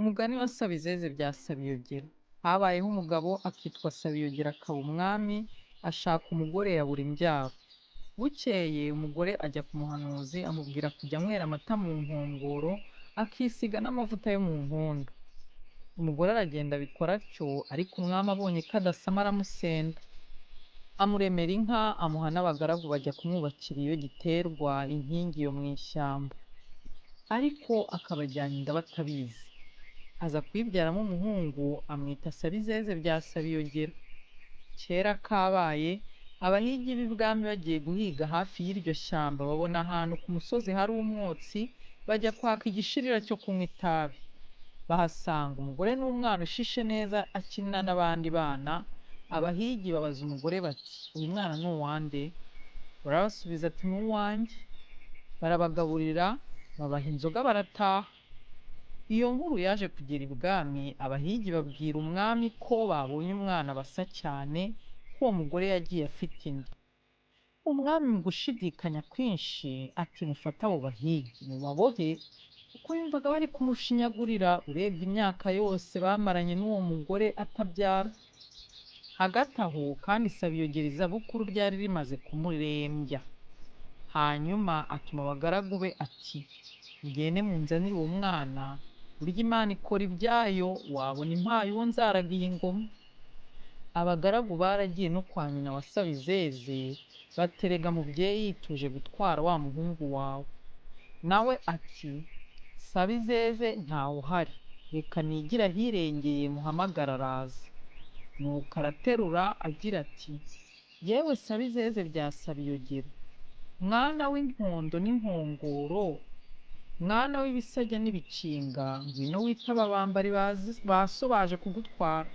Umugani wa Sabizeze bya Sabiyogera. Habayeho umugabo akitwa Sabiyogera akaba umwami, ashaka umugore yabura imbyaro. Bukeye umugore ajya ku muhanuzi amubwira kujya anywera amata mu nkongoro, akisiga n'amavuta yo mu nkondo. Umugore aragenda abikora atyo, ariko umwami abonye ko adasama aramusenda. Amuremera inka, amuha n'abagaragu bajya kumwubakira iyo giterwa inkingi yo mu ishyamba. Ariko akabajyana inda batabizi. Aza kuyibyaramo umuhungu amwita Sabizeze bya Sabiyogera. Kera kabaye, abahigi b'ibwami bagiye guhiga hafi y'iryo shyamba babona ahantu ku musozi hari umwotsi, bajya kwaka igishirira cyo kunywa itabi. Bahasanga umugore n'umwana ushishe neza akina n'abandi bana. Abahigi babaza umugore bati, uyu mwana ni uwande? Barabasubiza ati, ni uwanjye. Barabagaburira, babaha inzoga barataha. Iyo nkuru yaje kugera ibwami, abahigi babwira umwami ko babonye umwana basa cyane, ko uwo mugore yagiye afite inda. Umwami mu gushidikanya kwinshi ati, mufate abo bahigi mubabohe, kuko yumvaga bari kumushinyagurira, urebye imyaka yose bamaranye n'uwo mugore atabyara. Hagati aho kandi Sabiyogera izabukuru ryari rimaze kumurembya. Hanyuma atuma abagaragu be ati, mugende munzanire uwo mwana, burya Imana ikora ibyayo, wabona impaye uwo nzaragiye ingoma. Abagaragu baragiye no kwa nyina wa Sabizeze, baterega mubyeyi yituje gutwara wa muhungu wawe. Nawe ati, Sabizeze ntawe uhari, reka nigire ahirengeye muhamagara araza. Nuko araterura agira ati, yewe Sabizeze bya Sabiyogera, mwana w'inkondo n'inkongoro, mwana w'ibisage n'ibikinga, ngwino witaba abambari ba so baje kugutwara.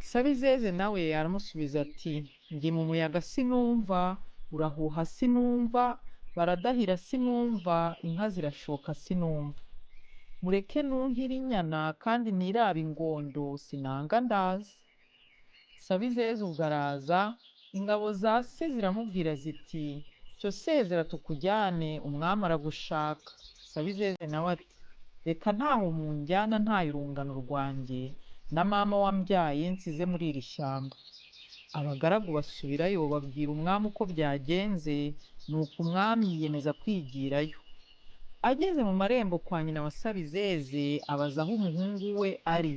Sabizeze nawe aramusubiza ati, ndi mu muyaga sinumva, urahuha sinumva, baradahira sinumva, inka zirashoka sinumva. Mureke nuhire inyana kandi nirabe ingondo, sinanga ndaza. Sabizeze ubwo araza, ingabo za se ziramubwira ziti, cyo sezera tukujyane, umwami aragushaka. Sabizeze nawe ati, reka ntaho munjyana ntaye urungano rwanjye na mama wambyaye nsize muri iri shyamba. Abagaragu basubirayo babwira umwami uko byagenze, nuko umwami yiyemeza kwigirayo. Ageze mu marembo kwa nyina wa Sabizeze abaza aho umuhungu we ari.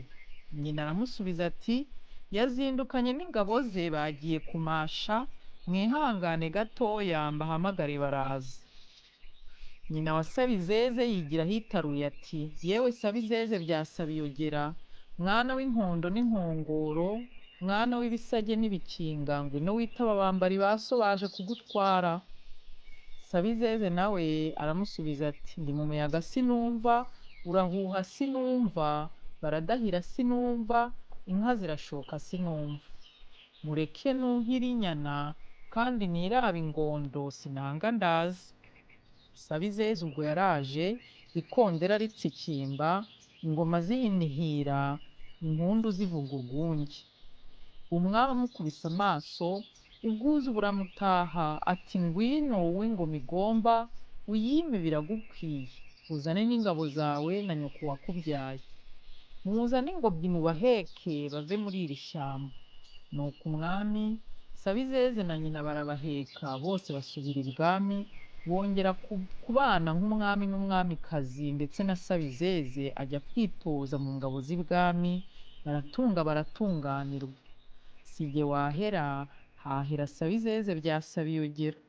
Nyina aramusubiza ati, yazindukanye n'ingabo ze bagiye kumasha, mwihangane gatoya mbahamagare baraza. Nyina wa Sabizeze yigira ahitaruye ati, yewe Sabizeze bya Sabiyogera, mwana w'inkondo n'inkongoro, mwana w'ibisage n'ibikinga, ngwino witaba abambari ba so baje kugutwara. Sabizeze nawe aramusubiza ati, ndi mu muyaga sinumva, urahuha sinumva, baradahira sinumva, inka zirashoka sinumva. Mureke nuhire inyana kandi nirabe ingondo, sinanga ndaza. Sabizeze ubwo yaraje, ikondera ritsikimba, ingoma zinihira, impundu zivuga urwunge. Umwami amukubise amaso, ubwuzu buramutaha, ati, ngwino wowe ngoma igomba, uyime biragukwiye, uzane n'ingabo zawe na nyoko wakubyaye. Muzane ingobyi mubaheke bave muri iri shyamba. Nuko umwami, Sabizeze na nyina barabaheka, bose basubira ibwami, bongera kubana nk'umwami n'umwamikazi, ndetse na Sabizeze ajya kwitoza mu ngabo z'ibwami, baratunga baratunganirwa. Si jye wahera, hahera Sabizeze bya Sabiyogera.